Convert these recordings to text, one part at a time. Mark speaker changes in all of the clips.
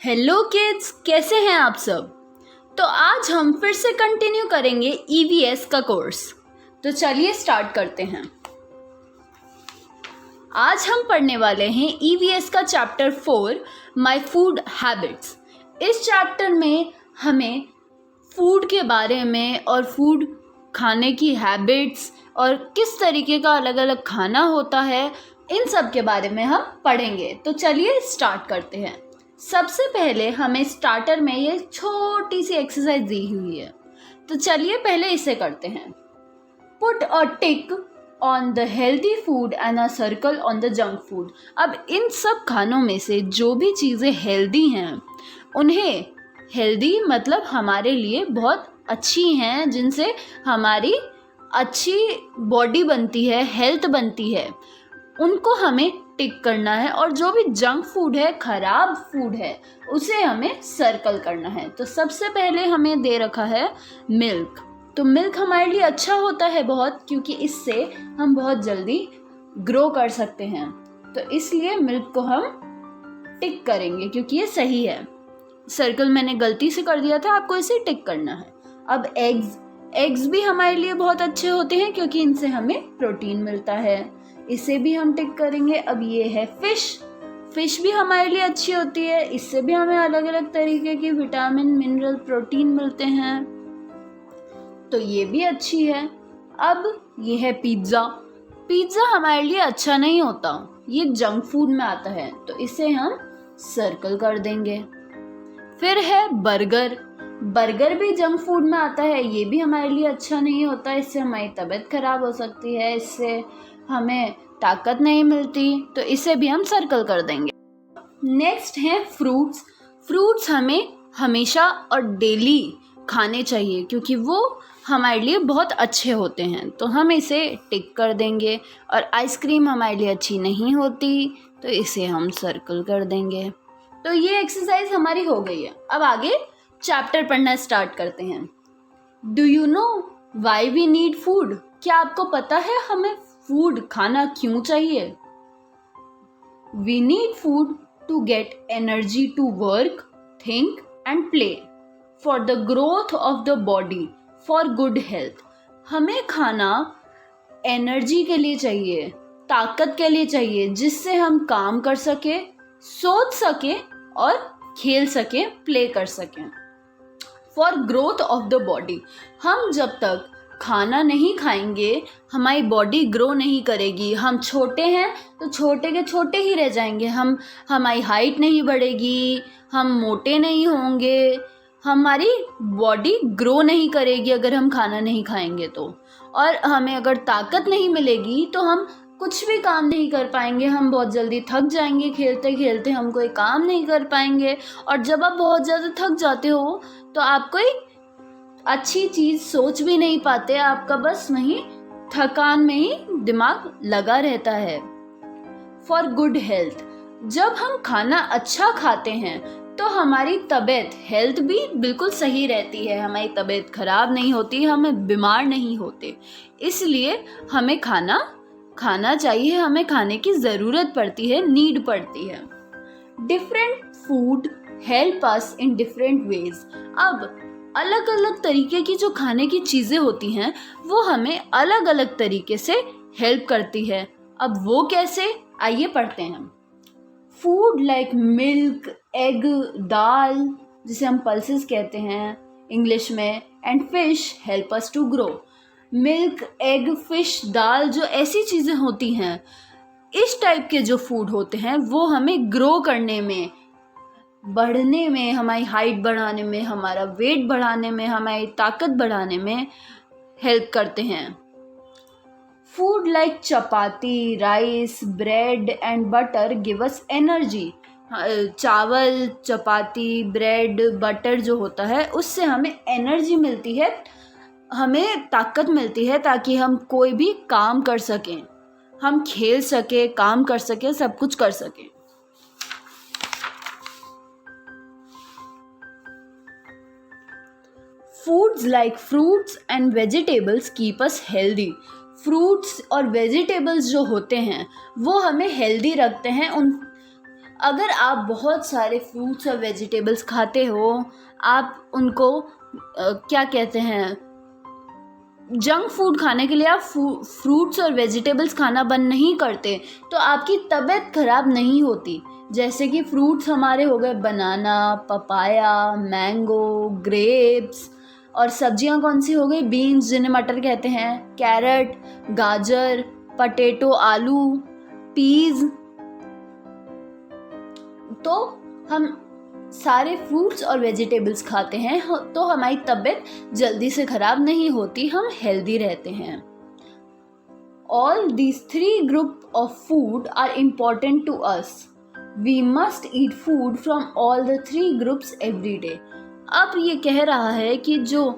Speaker 1: Hello kids, कैसे हैं आप सब। तो आज हम फिर से कंटिन्यू करेंगे ईवीएस का कोर्स। तो चलिए स्टार्ट करते हैं। आज हम पढ़ने वाले हैं ईवीएस का चैप्टर 4 माय फूड हैबिट्स। इस चैप्टर में हमें फूड के बारे में और फूड खाने की हैबिट्स और किस तरीके का अलग अलग खाना होता है, इन सब के बारे में हम पढ़ेंगे। तो चलिए स्टार्ट करते हैं। सबसे पहले हमें स्टार्टर में ये छोटी सी एक्सरसाइज दी हुई है, तो चलिए पहले इसे करते हैं। Put a tick on the healthy food and a circle on the junk food. अब इन सब खानों में से जो भी चीज़ें हेल्दी हैं, उन्हें हेल्दी मतलब हमारे लिए बहुत अच्छी हैं, जिनसे हमारी अच्छी बॉडी बनती है, हेल्थ बनती है, उनको हमें टिक करना है। और जो भी जंक फूड है, ख़राब फूड है, उसे हमें सर्कल करना है। तो सबसे पहले हमें दे रखा है मिल्क। तो मिल्क हमारे लिए अच्छा होता है बहुत, क्योंकि इससे हम बहुत जल्दी ग्रो कर सकते हैं। तो इसलिए मिल्क को हम टिक करेंगे, क्योंकि ये सही है। सर्कल मैंने गलती से कर दिया था, आपको इसे टिक करना है। अब एग्स भी हमारे लिए बहुत अच्छे होते हैं, क्योंकि इनसे हमें प्रोटीन मिलता है, इसे भी हम टिक करेंगे। अब ये है फिश भी हमारे लिए अच्छी होती है, इससे भी हमें अलग अलग तरीके की विटामिन, मिनरल, प्रोटीन मिलते हैं, तो ये भी अच्छी है। अब ये है पिज्ज़ा हमारे लिए अच्छा नहीं होता, ये जंक फूड में आता है, तो इसे हम सर्कल कर देंगे। फिर है बर्गर भी जंक फूड में आता है, ये भी हमारे लिए अच्छा नहीं होता, इससे हमारी तबीयत खराब हो सकती है, इससे हमें ताकत नहीं मिलती, तो इसे भी हम सर्कल कर देंगे। नेक्स्ट है फ्रूट्स हमें हमेशा और डेली खाने चाहिए, क्योंकि वो हमारे लिए बहुत अच्छे होते हैं, तो हम इसे टिक कर देंगे। और आइसक्रीम हमारे लिए अच्छी नहीं होती, तो इसे हम सर्कल कर देंगे। तो ये एक्सरसाइज हमारी हो गई है। अब आगे चैप्टर पढ़ना स्टार्ट करते हैं। Do you know why we need food? क्या आपको पता है हमें फूड खाना क्यों चाहिए? We need food to get energy to work, think and play, for the growth of the body, for good health. हमें खाना एनर्जी के लिए चाहिए, ताकत के लिए चाहिए, जिससे हम काम कर सके, सोच सके और खेल सके, प्ले कर सकें। For growth of the body, हम जब तक खाना नहीं खाएंगे हमारी बॉडी ग्रो नहीं करेगी। हम छोटे हैं तो छोटे के छोटे ही रह जाएंगे, हमारी हाइट नहीं बढ़ेगी, हम मोटे नहीं होंगे, हमारी बॉडी ग्रो नहीं करेगी अगर हम खाना नहीं खाएंगे तो। और हमें अगर ताकत नहीं मिलेगी तो हम कुछ भी काम नहीं कर पाएंगे, हम बहुत जल्दी थक जाएंगे, खेलते खेलते हम कोई काम नहीं कर पाएंगे। और जब आप बहुत ज़्यादा थक जाते हो तो आप कोई अच्छी चीज़ सोच भी नहीं पाते, आपका बस वहीं थकान में ही दिमाग लगा रहता है। फॉर गुड हेल्थ, जब हम खाना अच्छा खाते हैं तो हमारी तबीयत, हेल्थ भी बिल्कुल सही रहती है, हमारी तबीयत खराब नहीं होती, हम बीमार नहीं होते। इसलिए हमें खाना चाहिए, हमें खाने की ज़रूरत पड़ती है, नीड पड़ती है। Different food help us in different ways. अब अलग अलग तरीके की जो खाने की चीज़ें होती हैं, वो हमें अलग अलग तरीके से हेल्प करती है। अब वो कैसे, आइए पढ़ते हैं। Food like milk, egg, dal, जिसे हम पल्सेस कहते हैं इंग्लिश में, and fish help us to grow. Milk, egg, fish, dal, जो ऐसी चीज़ें होती हैं, इस टाइप के जो फूड होते हैं, वो हमें ग्रो करने में, बढ़ने में, हमारी हाइट बढ़ाने में, हमारा वेट बढ़ाने में, हमारी ताकत बढ़ाने में हेल्प करते हैं। Food like chapati, rice, bread and butter give us energy. चावल, चपाती, ब्रेड, बटर जो होता है, उससे हमें एनर्जी मिलती है, हमें ताकत मिलती है, ताकि हम कोई भी काम कर सकें, हम खेल सकें, काम कर सकें, सब कुछ कर सकें। Foods like fruits and vegetables keep us healthy. Fruits और वेजिटेबल्स जो होते हैं वो हमें हेल्दी रखते हैं, अगर आप बहुत सारे फ्रूट्स और वेजिटेबल्स खाते हो, आप उनको क्या कहते हैं, जंक फूड खाने के लिए आप फ्रूट्स और वेजिटेबल्स खाना बंद नहीं करते, तो आपकी तबीयत खराब नहीं होती। जैसे कि फ्रूट्स हमारे हो गए बनाना, पपाया, मैंगो, ग्रेप्स, और सब्जियां कौन सी हो गई, बीन्स जिन्हें मटर कहते हैं, कैरेट, गाजर, पटेटो, आलू, पीज। तो हम सारे फ्रूट्स और वेजिटेबल्स खाते हैं तो हमारी तबीयत जल्दी से खराब नहीं होती, हम हेल्दी रहते हैं। All these three groups of food are important to us. We must eat food from all the three groups every day. अब ये कह रहा है कि जो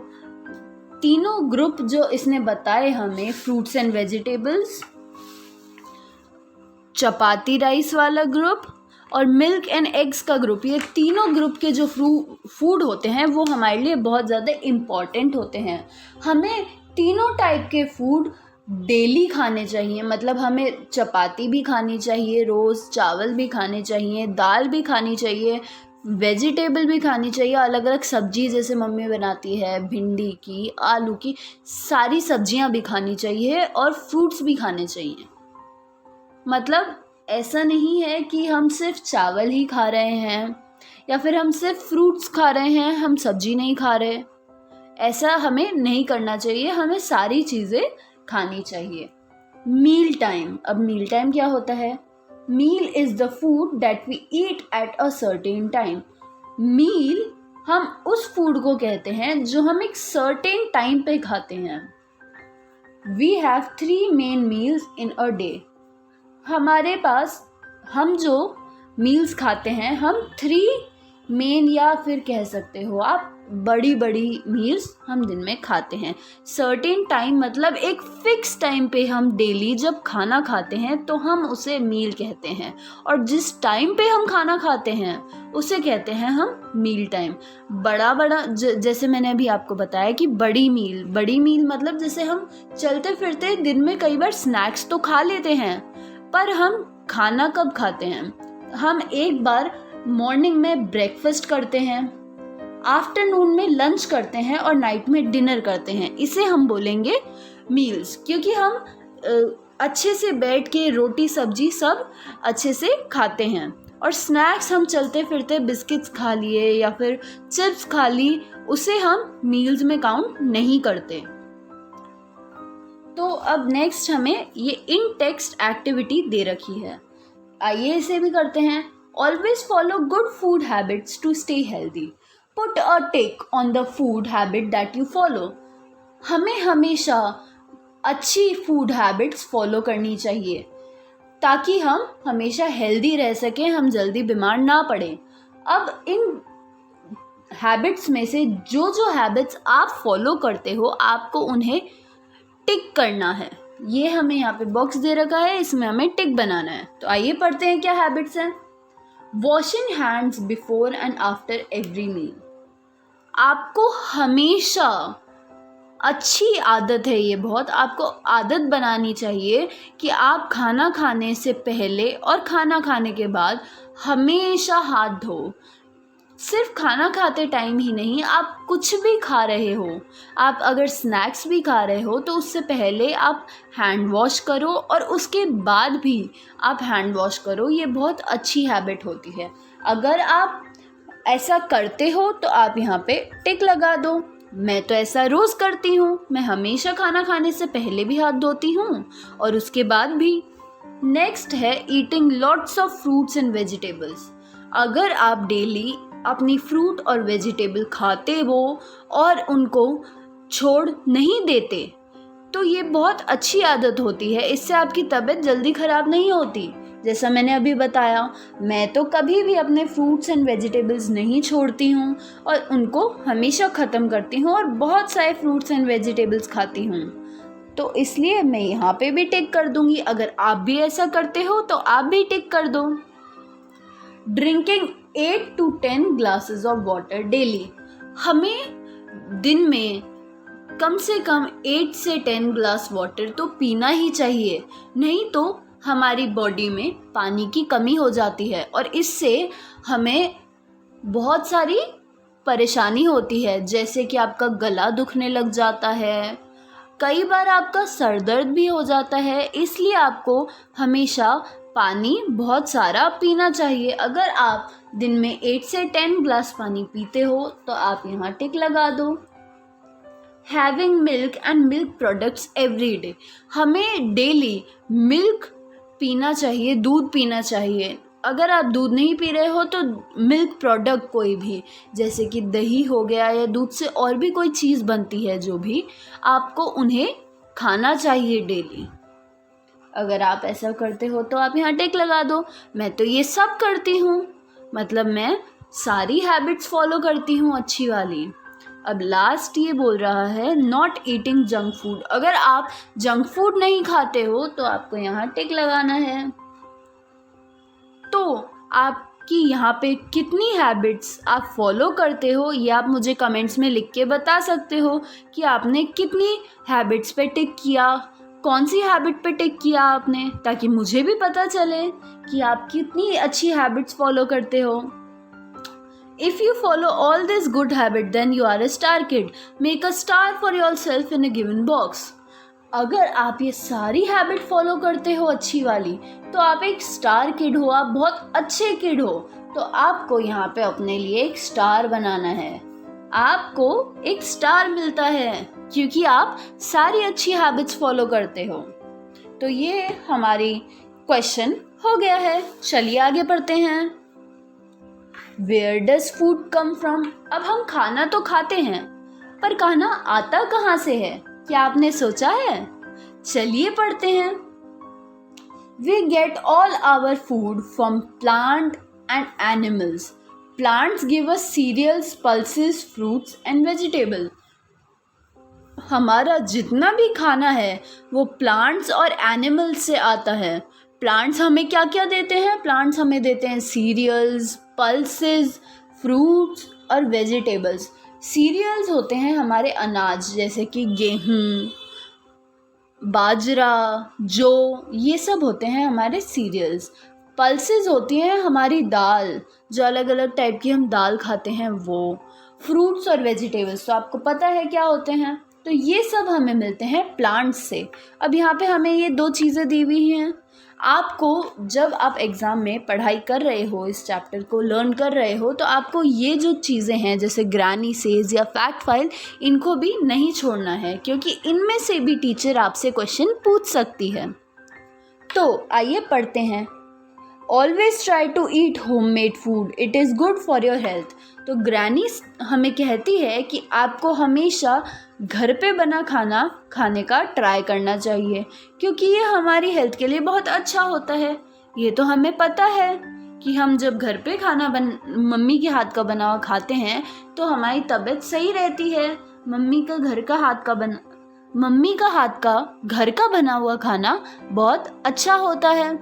Speaker 1: तीनों ग्रुप जो इसने बताए हमें, fruits and vegetables, chapati rice वाला ग्रुप और मिल्क एंड एग्स का ग्रुप, ये तीनों ग्रुप के जो फूड होते हैं वो हमारे लिए बहुत ज़्यादा इम्पॉर्टेंट होते हैं। हमें तीनों टाइप के फूड डेली खाने चाहिए, मतलब हमें चपाती भी खानी चाहिए रोज़, चावल भी खाने चाहिए, दाल भी खानी चाहिए, वेजिटेबल भी खानी चाहिए, अलग अलग सब्जी जैसे मम्मी बनाती है, भिंडी की, आलू की, सारी सब्जियां भी खानी चाहिए और फ्रूट्स भी खाने चाहिए। मतलब ऐसा नहीं है कि हम सिर्फ चावल ही खा रहे हैं या फिर हम सिर्फ फ्रूट्स खा रहे हैं, हम सब्जी नहीं खा रहे, ऐसा हमें नहीं करना चाहिए, हमें सारी चीज़ें खानी चाहिए। मील टाइम, अब मील टाइम क्या होता है? Meal is the food that we eat at a certain time. Meal हम उस फूड को कहते हैं जो हम एक सर्टेन टाइम पे खाते हैं। We have 3 main meals in a day. हमारे पास हम जो मील्स खाते हैं, हम 3 मेन या फिर कह सकते हो आप बड़ी बड़ी मील्स हम दिन में खाते हैं। सर्टेन टाइम मतलब एक फिक्स टाइम पे हम डेली जब खाना खाते हैं तो हम उसे मील कहते हैं, और जिस टाइम पे हम खाना खाते हैं उसे कहते हैं हम मील टाइम। बड़ा जैसे मैंने अभी आपको बताया कि बड़ी मील मतलब जैसे हम चलते फिरते दिन में कई बार स्नैक्स तो खा लेते हैं, पर हम खाना कब खाते हैं? हम एक बार मॉर्निंग में ब्रेकफास्ट करते हैं, आफ्टरनून में लंच करते हैं और नाइट में डिनर करते हैं। इसे हम बोलेंगे मील्स, क्योंकि हम अच्छे से बैठ के रोटी सब्जी सब अच्छे से खाते हैं, और स्नैक्स हम चलते फिरते बिस्किट्स खा लिए या फिर चिप्स खा ली, उसे हम मील्स में काउंट नहीं करते। तो अब नेक्स्ट हमें ये इन टेक्स्ट एक्टिविटी दे रखी है, आइए इसे भी करते हैं। Always follow good food habits to stay healthy. Put a tick on the food habit that you follow. हमें हमेशा अच्छी फूड हैबिट्स फॉलो करनी चाहिए ताकि हम हमेशा हेल्दी रह सकें, हम जल्दी बीमार ना पड़ें। अब इन हैबिट्स में से जो हैबिट्स आप फॉलो करते हो, आपको उन्हें टिक करना है। ये हमें यहाँ पे बॉक्स दे रखा है, इसमें हमें टिक बनाना है। तो आइए पढ़ते हैं क्या हैबिट्स हैं। Washing hands before and after every meal. आपको हमेशा, अच्छी आदत है ये, बहुत आपको आदत बनानी चाहिए कि आप खाना खाने से पहले और खाना खाने के बाद हमेशा हाथ धो। सिर्फ खाना खाते टाइम ही नहीं, आप कुछ भी खा रहे हो, आप अगर स्नैक्स भी खा रहे हो तो उससे पहले आप हैंड वॉश करो और उसके बाद भी आप हैंड वॉश करो। ये बहुत अच्छी हैबिट होती है। अगर आप ऐसा करते हो तो आप यहाँ पे टिक लगा दो। मैं तो ऐसा रोज़ करती हूँ, मैं हमेशा खाना खाने से पहले भी हाथ धोती हूँ और उसके बाद भी। नेक्स्ट है eating lots of fruits and vegetables. अगर आप डेली अपनी फ्रूट और वेजिटेबल खाते हो और उनको छोड़ नहीं देते तो ये बहुत अच्छी आदत होती है, इससे आपकी तबीयत जल्दी ख़राब नहीं होती। जैसा मैंने अभी बताया, मैं तो कभी भी अपने फ्रूट्स एंड वेजिटेबल्स नहीं छोड़ती हूँ और उनको हमेशा ख़त्म करती हूँ और बहुत सारे फ्रूट्स एंड वेजिटेबल्स खाती हूँ। तो इसलिए मैं यहाँ पे भी टिक कर दूँगी। अगर आप भी ऐसा करते हो तो आप भी टिक कर दो। Drinking 8 to 10 glasses of water daily. हमें दिन में कम से कम 8 से 10 ग्लास वाटर तो पीना ही चाहिए, नहीं तो हमारी बॉडी में पानी की कमी हो जाती है और इससे हमें बहुत सारी परेशानी होती है, जैसे कि आपका गला दुखने लग जाता है, कई बार आपका सर दर्द भी हो जाता है। इसलिए आपको हमेशा पानी बहुत सारा पीना चाहिए। अगर आप दिन में 8 से 10 ग्लास पानी पीते हो तो आप यहाँ टिक लगा दो। Having milk and milk products every day, हमें डेली मिल्क पीना चाहिए, दूध पीना चाहिए। अगर आप दूध नहीं पी रहे हो तो मिल्क प्रोडक्ट कोई भी, जैसे कि दही हो गया या दूध से और भी कोई चीज़ बनती है जो भी, आपको उन्हें खाना चाहिए डेली। अगर आप ऐसा करते हो तो आप यहाँ टिक लगा दो। मैं तो ये सब करती हूँ, मतलब मैं सारी हैबिट्स फॉलो करती हूँ अच्छी वाली। अब लास्ट ये बोल रहा है नॉट ईटिंग जंक फूड। अगर आप जंक फूड नहीं खाते हो तो आपको यहाँ टिक लगाना है। तो आपकी यहाँ पे कितनी हैबिट्स आप फॉलो करते हो ये आप मुझे कमेंट्स में लिख के बता सकते हो कि आपने कितनी हैबिट्स पे टिक किया, कौन सी हैबिट पे टिक किया आपने, ताकि मुझे भी पता चले कि आप कितनी अच्छी हैबिट्स फॉलो करते हो। If you follow all this good habit, then you are a star kid. Make a star for yourself in a given box. अगर आप ये सारी हैबिट फॉलो करते हो अच्छी वाली तो आप एक स्टार किड हो, आप बहुत अच्छे किड हो। तो आपको यहाँ पे अपने लिए एक स्टार बनाना है, आपको एक स्टार मिलता है क्योंकि आप सारी अच्छी हैबिट्स फॉलो करते हो। तो ये हमारी क्वेश्चन हो गया है। चलिए आगे पढ़ते हैं। Where does food come from? अब हम खाना तो खाते हैं, पर खाना आता कहाँ से है, क्या आपने सोचा है? चलिए पढ़ते हैं। We get all our food from plant and animals. Plants give us cereals, pulses, fruits and vegetables. हमारा जितना भी खाना है वो प्लांट्स और एनिमल्स से आता है। प्लांट्स हमें क्या क्या देते हैं? प्लांट्स हमें देते हैं सीरियल्स, पल्सेस, फ्रूट्स और वेजिटेबल्स। सीरियल्स होते हैं हमारे अनाज, जैसे कि गेहूँ, बाजरा, जौ, ये सब होते हैं हमारे सीरियल्स। पल्सेस होती हैं हमारी दाल, जो अलग अलग टाइप की हम दाल खाते हैं वो। फ्रूट्स और वेजिटेबल्स तो आपको पता है क्या होते हैं। तो ये सब हमें मिलते हैं प्लांट्स से। अब यहाँ पे हमें ये दो चीज़ें दी हुई हैं। आपको जब आप एग्ज़ाम में पढ़ाई कर रहे हो, इस चैप्टर को लर्न कर रहे हो, तो आपको ये जो चीज़ें हैं जैसे ग्रैनी सेज या फैक्ट फाइल, इनको भी नहीं छोड़ना है क्योंकि इनमें से भी टीचर आपसे क्वेश्चन पूछ सकती है। तो आइए पढ़ते हैं। Always try to eat homemade food, it is good for your health. तो ग्रैनी हमें कहती है कि आपको हमेशा घर पे बना खाना खाने का ट्राई करना चाहिए क्योंकि ये हमारी हेल्थ के लिए बहुत अच्छा होता है। ये तो हमें पता है कि हम जब घर पे खाना मम्मी के हाथ का बना हुआ खाते हैं तो हमारी तबीयत सही रहती है। मम्मी का हाथ का घर का बना हुआ खाना बहुत अच्छा होता है।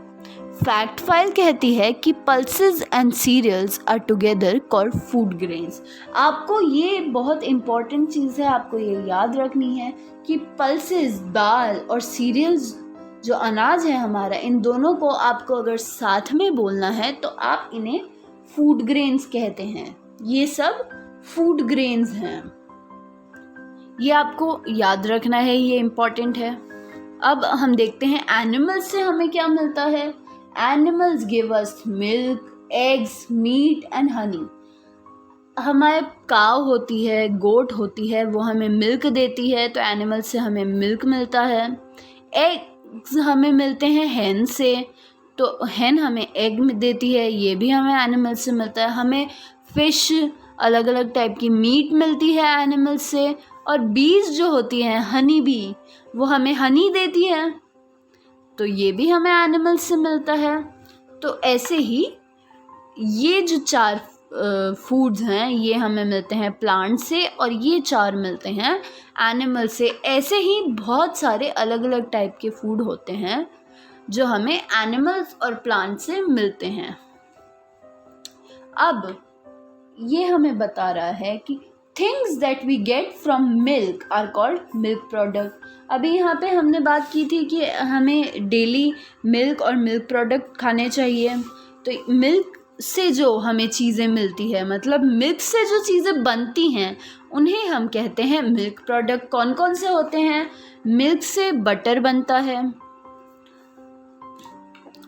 Speaker 1: फैक्ट फाइल कहती है कि pulses and cereals are together called food grains. आपको ये बहुत इम्पॉर्टेंट चीज़ है, आपको ये याद रखनी है कि पल्सेस दाल और सीरियल्स जो अनाज है हमारा, इन दोनों को आपको अगर साथ में बोलना है तो आप इन्हें फूड ग्रेन्स कहते हैं। ये सब फूड ग्रेन्स हैं, ये आपको याद रखना है, ये इम्पॉर्टेंट है। अब हम देखते हैं एनिमल्स से हमें क्या मिलता है। Animals give us milk, eggs, meat and honey. हमारे काव होती है, गोट होती है, वो हमें मिल्क देती है, तो एनिमल से हमें मिल्क मिलता है। एग्स हमें मिलते हैं हैन से, तो हैन हमें एग देती है, ये भी हमें एनिमल से मिलता है। हमें फ़िश, अलग अलग टाइप की मीट मिलती है एनिमल से। और बीज जो होती हैं, हनी बी, वो हमें हनी देती है, तो ये भी हमें एनिमल से मिलता है। तो ऐसे ही ये जो 4 फूड्स हैं ये हमें मिलते हैं प्लांट से और ये 4 मिलते हैं एनिमल से। ऐसे ही बहुत सारे अलग अलग टाइप के फूड होते हैं जो हमें एनिमल्स और प्लांट से मिलते हैं। अब ये हमें बता रहा है कि things that we get from milk are called milk product. अभी यहाँ पे हमने बात की थी कि हमें डेली मिल्क और मिल्क प्रोडक्ट खाने चाहिए। तो मिल्क से जो हमें चीज़ें मिलती है, मतलब मिल्क से जो चीज़ें बनती हैं, उन्हें हम कहते हैं मिल्क प्रोडक्ट। कौन कौन से होते हैं? मिल्क से बटर बनता है,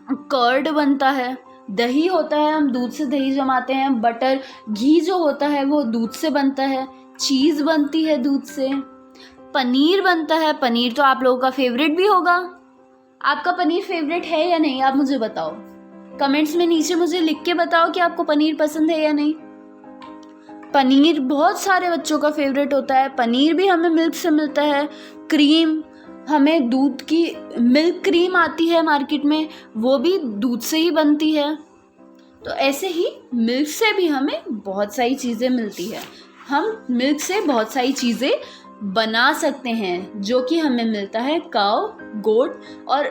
Speaker 1: कर्ड बनता है, दही होता है, हम दूध से दही जमाते हैं, बटर घी जो होता है वो दूध से बनता है, चीज़ बनती है दूध से, पनीर बनता है। पनीर तो आप लोगों का फेवरेट भी होगा। आपका पनीर फेवरेट है या नहीं, आप मुझे बताओ कमेंट्स में नीचे, मुझे लिख के बताओ कि आपको पनीर पसंद है या नहीं। पनीर बहुत सारे बच्चों का फेवरेट होता है। पनीर भी हमें मिल्क से मिलता है। क्रीम, हमें दूध की मिल्क क्रीम आती है मार्केट में, वो भी दूध से ही बनती है। तो ऐसे ही मिल्क से भी हमें बहुत सारी चीज़ें मिलती है। हम मिल्क से बहुत सारी चीज़ें बना सकते हैं जो कि हमें मिलता है काऊ, गोट और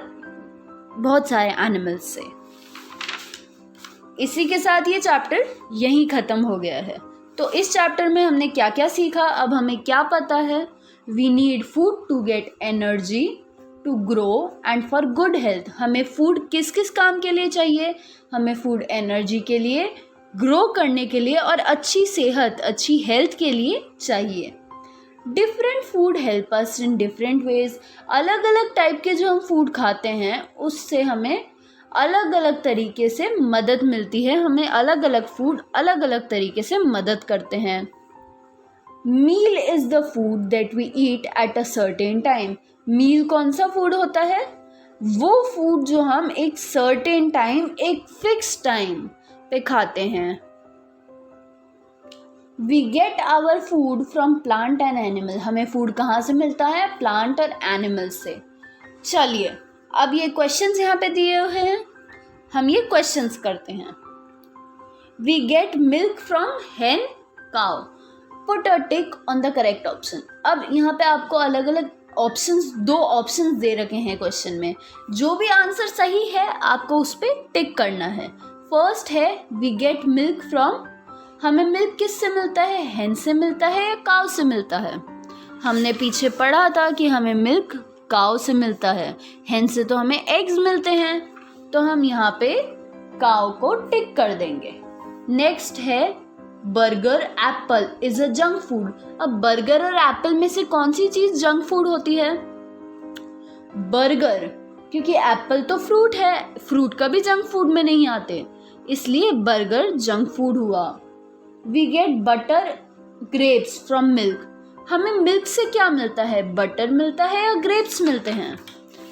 Speaker 1: बहुत सारे एनिमल्स से। इसी के साथ ये चैप्टर यहीं ख़त्म हो गया है। तो इस चैप्टर में हमने क्या क्या सीखा, अब हमें क्या पता है? We need food to get energy, to grow and for good health. हमें फूड किस किस काम के लिए चाहिए? हमें फूड एनर्जी के लिए, ग्रो करने के लिए और अच्छी सेहत, अच्छी हेल्थ के लिए चाहिए। Different food help us in different ways. अलग अलग टाइप के जो हम फूड खाते हैं उससे हमें अलग अलग तरीके से मदद मिलती है। हमें अलग अलग फूड अलग अलग तरीके से मदद करते हैं। Meal is the food that we eat at a certain time. Meal कौन सा फूड होता है? वो फूड जो हम एक सर्टेन टाइम, एक फिक्स टाइम पे खाते हैं। We get our food from plant and animal. हमें फूड कहाँ से मिलता है? प्लांट और एनिमल से। चलिए, अब ये क्वेश्चंस यहाँ पे दिए हुए हैं, हम ये क्वेश्चंस करते हैं। We get milk from hen, cow. Put a tick on the correct option. अब यहाँ पे आपको अलग अलग ऑप्शंस, 2 ऑप्शंस दे रखे हैं क्वेश्चन में। जो भी आंसर सही है आपको उस पर टिक करना है। फर्स्ट है वी गेट मिल्क फ्रॉम। हमें मिल्क किससे मिलता है? hen से मिलता है या काउ से मिलता है? हमने पीछे पढ़ा था कि हमें मिल्क काउ से मिलता है, hen से तो हमें एग्स मिलते हैं, तो हम यहाँ पे काउ को टिक कर देंगे। नेक्स्ट है burger Apple is a junk food. अब बर्गर और एप्पल में से कौन सी चीज जंक फूड होती है? बर्गर, क्योंकि एप्पल तो फ्रूट है, फ्रूट कभी जंक फूड में नहीं आते, इसलिए बर्गर जंक फूड हुआ। We get butter grapes from milk. हमें मिल्क से क्या मिलता है? बटर मिलता है या ग्रेप्स मिलते हैं?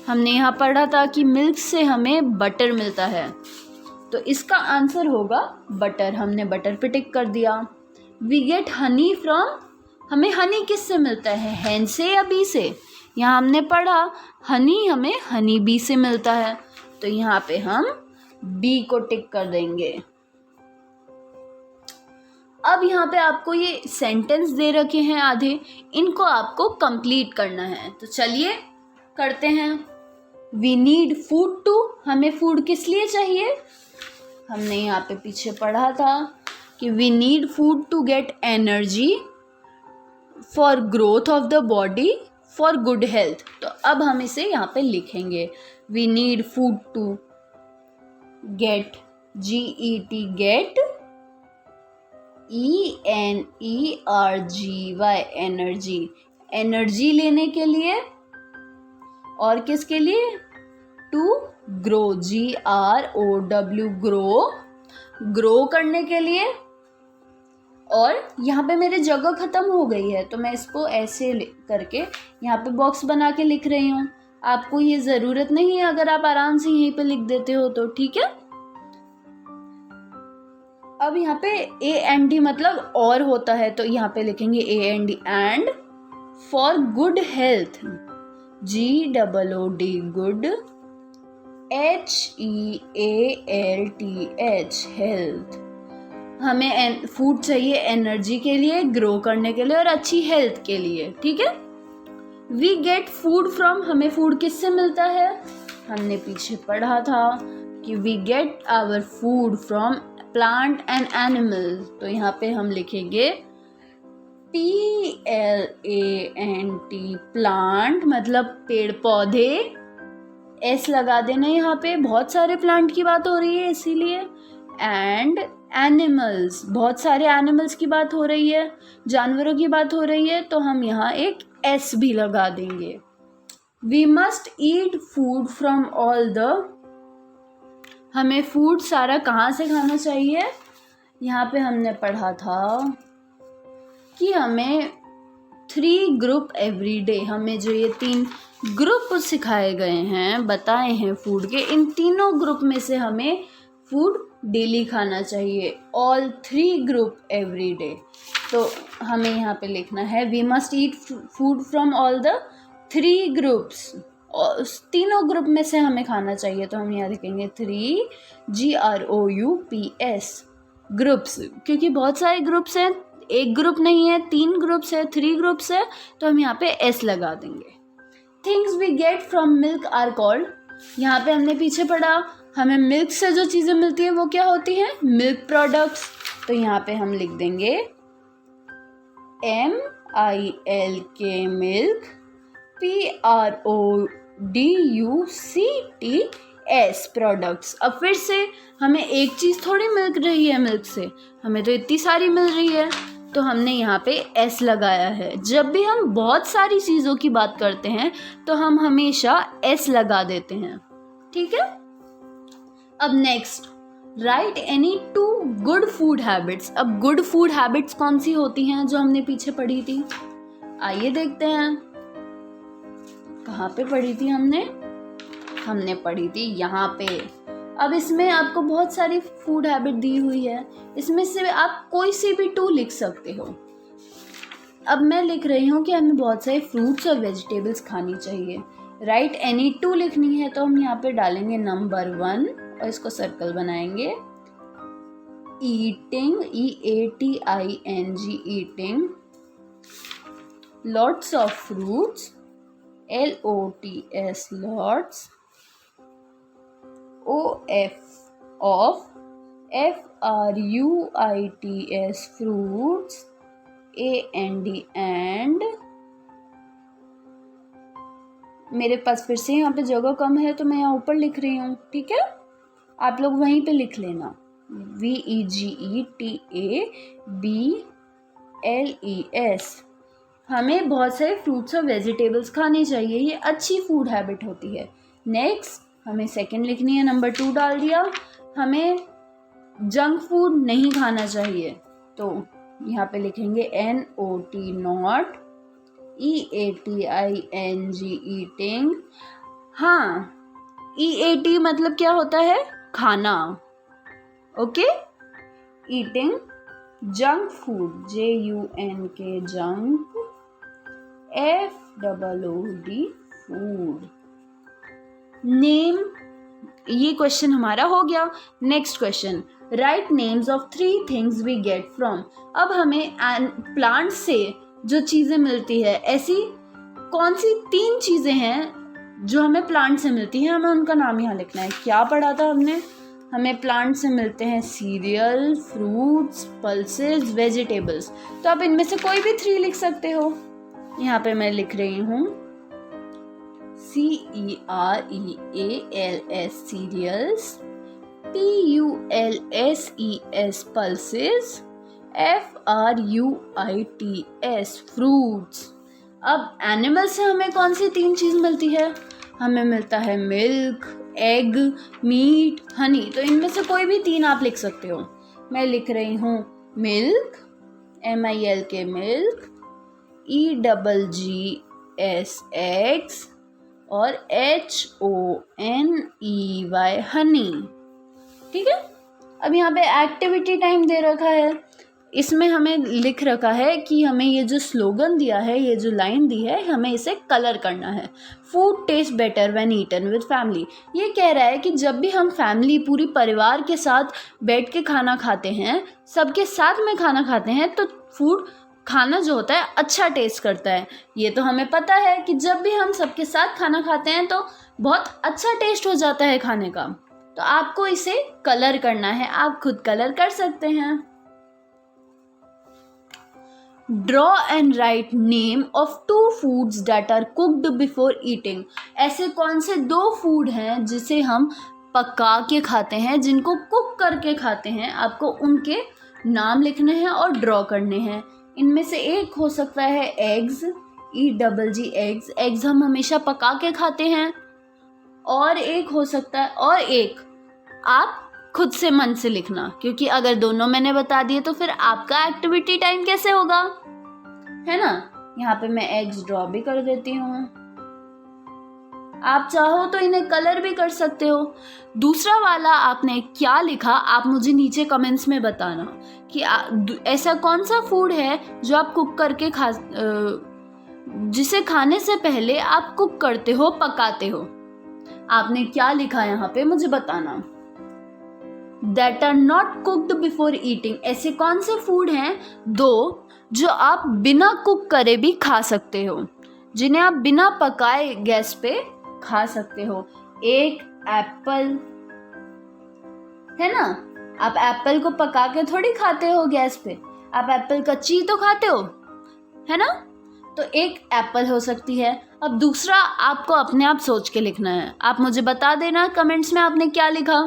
Speaker 1: हमने यहाँ पढ़ा था कि मिल्क से हमें बटर मिलता है, तो इसका आंसर होगा बटर। हमने बटर पे टिक कर दिया। We get honey from. हमें हनी किससे मिलता है? hen से या बी से? यहाँ हमने पढ़ा हनी हमें हनी बी से मिलता है, तो यहाँ पे हम बी को टिक कर देंगे। अब यहाँ पे आपको ये सेंटेंस दे रखे हैं आधे, इनको आपको कंप्लीट करना है, तो चलिए करते हैं। We need food to. हमें फूड किस लिए चाहिए? हमने यहाँ पे पीछे पढ़ा था कि we need food to get energy, for growth of the body, for good health. तो अब हम इसे यहाँ पे लिखेंगे। We need food to get, GET, get, ENERGY, energy. Energy लेने के लिए, और किसके लिए? To grow, GROW, grow, grow करने के लिए। और यहाँ पे मेरे जगह ख़त्म हो गई है, तो मैं इसको ऐसे करके यहाँ पे बॉक्स बना के लिख रही हूँ। आपको ये ज़रूरत नहीं है, अगर आप आराम से यहीं पे लिख देते हो तो ठीक है। अब यहाँ पे AND मतलब और होता है, तो यहाँ पे लिखेंगे AND, and for good health, GOOD, good, HEALTH, health. हमें फूड चाहिए एनर्जी के लिए, ग्रो करने के लिए और अच्छी हेल्थ के लिए, ठीक है। We get food from. हमें फूड किससे मिलता है? हमने पीछे पढ़ा था कि we get our food from plant and animal, तो यहाँ पे हम लिखेंगे PLANT प्लांट मतलब पेड़ पौधे, एस लगा देना यहाँ पे, बहुत सारे प्लांट की बात हो रही है इसीलिए। एंड एनिमल्स, बहुत सारे एनिमल्स की बात हो रही है, जानवरों की बात हो रही है, तो हम यहाँ एक एस भी लगा देंगे। We must eat food from all the, हमें फूड सारा कहाँ से खाना चाहिए, यहाँ पे हमने पढ़ा था कि हमें 3 ग्रुप एवरी डे, हमें जो ये 3 ग्रुप सिखाए गए हैं, बताए हैं फूड के, इन तीनों ग्रुप में से हमें फूड डेली खाना चाहिए, ऑल 3 ग्रुप एवरी डे। तो हमें यहाँ पे लिखना है we must eat food from all the 3 groups, तीनों ग्रुप में से हमें खाना चाहिए। तो हम यहाँ लिखेंगे 3 GROUPS ग्रुप्स, क्योंकि बहुत सारे ग्रुप्स हैं, एक ग्रुप नहीं है, 3 ग्रुप्स है, 3 ग्रुप्स है, तो हम यहाँ पे एस लगा देंगे। Things we get from milk are called, यहाँ पे हमने पीछे पढ़ा हमें मिल्क से जो चीज़ें मिलती हैं वो क्या होती हैं, मिल्क प्रोडक्ट्स। तो यहाँ पे हम लिख देंगे MILK मिल्क, PRODUCTS प्रोडक्ट्स। अब फिर से हमें एक चीज़ थोड़ी मिल रही है मिल्क से, हमें तो इतनी सारी मिल रही है, तो हमने यहाँ पे एस लगाया है। जब भी हम बहुत सारी चीज़ों की बात करते हैं तो हम हमेशा एस लगा देते हैं, ठीक है। अब next, right any 2 good food habits. अब गुड फूड हैबिट्स कौन सी होती हैं जो हमने पीछे पढ़ी थी, आइए देखते हैं। कहाँ पे पढ़ी थी हमने पढ़ी थी यहाँ पे। अब इसमें आपको बहुत सारी फूड हैबिट दी हुई है, इसमें से आप कोई सी भी 2 लिख सकते हो। अब मैं लिख रही हूँ कि हमें बहुत सारे फ्रूट्स और वेजिटेबल्स खानी चाहिए। राइट एनी 2 लिखनी है तो हम यहाँ पे डालेंगे नंबर 1 और इसको सर्कल बनाएंगे। Eating, EATING eating lots of fruits, LOTS lots, of FRUITS fruits, AND and, मेरे पास फिर से यहाँ पे जगह कम है तो मैं यहाँ ऊपर लिख रही हूँ, ठीक है, आप लोग वहीं पे लिख लेना। VEGETABLES, हमें बहुत सारे फ्रूट्स और वेजिटेबल्स खाने चाहिए, ये अच्छी फूड हैबिट होती है। नेक्स्ट हमें सेकंड लिखनी है, नंबर 2 डाल दिया। हमें जंक फूड नहीं खाना चाहिए, तो यहाँ पे लिखेंगे NOT नॉट, EATING ईटिंग। हाँ, EAT मतलब क्या होता है, खाना, okay. Eating junk food, JUNK junk, FOOD food. Name, ये क्वेश्चन हमारा हो गया। Next question, right names of 3 things we get from. अब हमें प्लांट से जो चीज़ें मिलती है, ऐसी कौन सी 3 चीज़ें हैं जो हमें प्लांट से मिलती हैं, हमें उनका नाम यहाँ लिखना है। क्या पढ़ा था हमने, हमें प्लांट से मिलते हैं सीरियल, फ्रूट्स, पल्सेस, वेजिटेबल्स। तो आप इनमें से कोई भी 3 लिख सकते हो। यहाँ पे मैं लिख रही हूँ CEREALS cereals, PULSES pulses, FRUITS fruits। अब एनिमल से हमें कौन सी 3 चीज़ मिलती है, हमें मिलता है मिल्क, एग, मीट, हनी। तो इनमें से कोई भी 3 आप लिख सकते हो। मैं लिख रही हूँ मिल्क, MILK मिल्क, EGGS और HONEY हनी, ठीक है। अब यहाँ पे एक्टिविटी टाइम दे रखा है, इसमें हमें लिख रखा है कि हमें ये जो स्लोगन दिया है, ये जो लाइन दी है, हमें इसे कलर करना है। Food taste better when eaten with family. ये कह रहा है कि जब भी हम फैमिली, पूरी परिवार के साथ बैठ के खाना खाते हैं, सबके साथ में खाना खाते हैं, तो फूड, खाना जो होता है अच्छा टेस्ट करता है। ये तो हमें पता है कि जब भी हम सबके साथ खाना खाते हैं तो बहुत अच्छा टेस्ट हो जाता है खाने का। तो आपको इसे कलर करना है, आप खुद कलर कर सकते हैं। Draw and write name of 2 foods that are cooked before eating. ऐसे कौन से 2 फूड हैं जिसे हम पका के खाते हैं, जिनको कुक करके खाते हैं? आपको उनके नाम लिखने हैं और ड्रॉ करने हैं। इनमें से एक हो सकता है एग्स, EGG एग्स, एग्स हम हमेशा पका के खाते हैं। और एक हो सकता है, और एक आप खुद से मन से लिखना, क्योंकि अगर दोनों मैंने बता दिए तो फिर आपका एक्टिविटी टाइम कैसे होगा, है ना। यहाँ पे मैं एग्स ड्रॉ भी कर देती हूँ। आप चाहो तो इन्हें कलर भी कर सकते हो। दूसरा वाला आपने क्या लिखा, आप मुझे नीचे कमेंट्स में बताना कि ऐसा कौन सा फूड है जो आप कुक करके जिसे खाने से पहले आप कुक करते हो, पकाते हो। आपने क्या लिखा यहाँ पे मुझे बताना। That are not cooked before eating। ऐसे कौन से फूड हैं 2 जो आप बिना कुक करे भी खा सकते हो, जिन्हें आप बिना पकाए गैस पे खा सकते हो। एक एप्पल, है ना। आप एप्पल को पका के थोड़ी खाते हो गैस पे, आप एप्पल कच्ची तो खाते हो, है ना। तो एक एप्पल हो सकती है। अब दूसरा आपको अपने आप सोच के लिखना है। आप मुझे बता देना कमेंट्स में आपने क्या लिखा।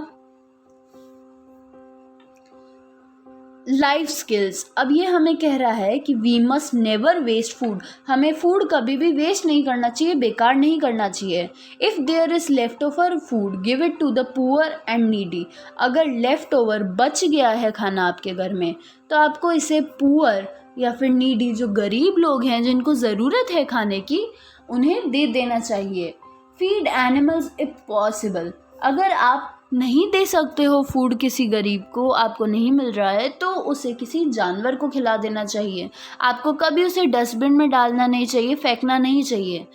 Speaker 1: लाइफ स्किल्स, अब ये हमें कह रहा है कि we must never waste food. हमें फूड कभी भी वेस्ट नहीं करना चाहिए, बेकार नहीं करना चाहिए। If there is left over food give it to the poor and needy. अगर लेफ्ट ओवर बच गया है खाना आपके घर में, तो आपको इसे पुअर या फिर नीडी, जो गरीब लोग हैं जिनको ज़रूरत है खाने की, उन्हें दे देना चाहिए। Feed animals if possible. अगर आप नहीं दे सकते हो फूड किसी गरीब को, आपको नहीं मिल रहा है, तो उसे किसी जानवर को खिला देना चाहिए। आपको कभी उसे डस्टबिन में डालना नहीं चाहिए, फेंकना नहीं चाहिए,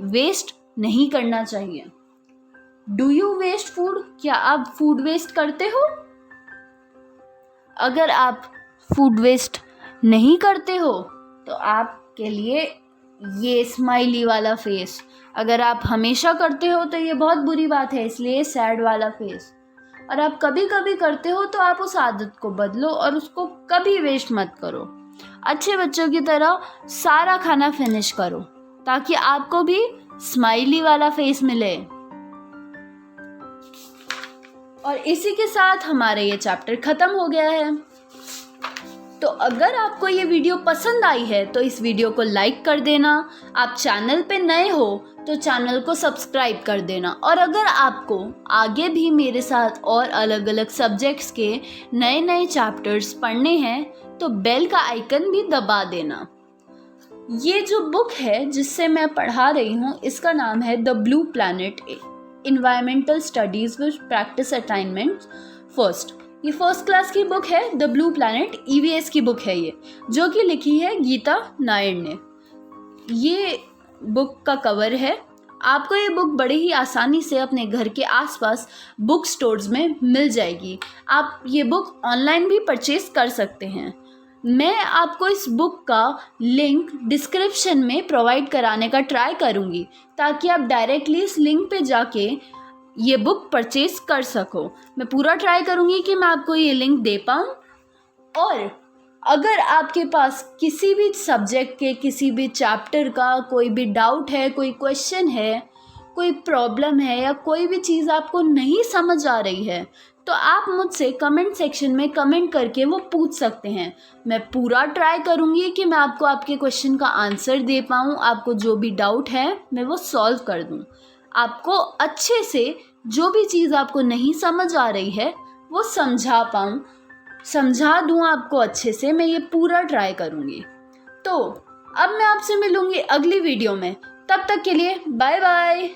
Speaker 1: वेस्ट नहीं करना चाहिए। Do you waste food? क्या आप फूड वेस्ट करते हो? अगर आप फूड वेस्ट नहीं करते हो तो आपके लिए ये स्माइली वाला फेस, अगर आप हमेशा करते हो तो ये बहुत बुरी बात है, इसलिए सैड वाला फेस। और आप कभी कभी करते हो तो आप उस आदत को बदलो और उसको कभी वेस्ट मत करो। अच्छे बच्चों की तरह सारा खाना फिनिश करो ताकि आपको भी स्माइली वाला फेस मिले। और इसी के साथ हमारा ये चैप्टर ख़त्म हो गया है। तो अगर आपको ये वीडियो पसंद आई है तो इस वीडियो को लाइक कर देना। आप चैनल पे नए हो तो चैनल को सब्सक्राइब कर देना। और अगर आपको आगे भी मेरे साथ और अलग अलग सब्जेक्ट्स के नए नए चैप्टर्स पढ़ने हैं तो बेल का आइकन भी दबा देना। ये जो बुक है जिससे मैं पढ़ा रही हूँ, इसका नाम है the blue planet, environmental studies with practice assignment first. ये फर्स्ट क्लास की बुक है, द ब्लू प्लैनेट EVS की बुक है ये, जो कि लिखी है गीता नायर ने। ये बुक का कवर है। आपको ये बुक बड़े ही आसानी से अपने घर के आसपास बुक स्टोर्स में मिल जाएगी। आप ये बुक ऑनलाइन भी परचेज कर सकते हैं। मैं आपको इस बुक का लिंक डिस्क्रिप्शन में प्रोवाइड कराने का ट्राई करूँगी ताकि आप डायरेक्टली इस लिंक पे जाके ये बुक परचेज कर सको। मैं पूरा ट्राई करूँगी कि मैं आपको ये लिंक दे पाऊँ। और अगर आपके पास किसी भी सब्जेक्ट के किसी भी चैप्टर का कोई भी डाउट है, कोई क्वेश्चन है, कोई प्रॉब्लम है या कोई भी चीज़ आपको नहीं समझ आ रही है, तो आप मुझसे कमेंट सेक्शन में कमेंट करके वो पूछ सकते हैं। मैं पूरा ट्राई करूँगी कि मैं आपको आपके क्वेश्चन का आंसर दे पाऊँ, आपको जो भी डाउट है मैं वो सॉल्व कर दूँ, आपको अच्छे से जो भी चीज़ आपको नहीं समझ आ रही है वो समझा दूँ आपको अच्छे से। मैं ये पूरा ट्राई करूँगी। तो अब मैं आपसे मिलूँगी अगली वीडियो में, तब तक के लिए बाय बाय।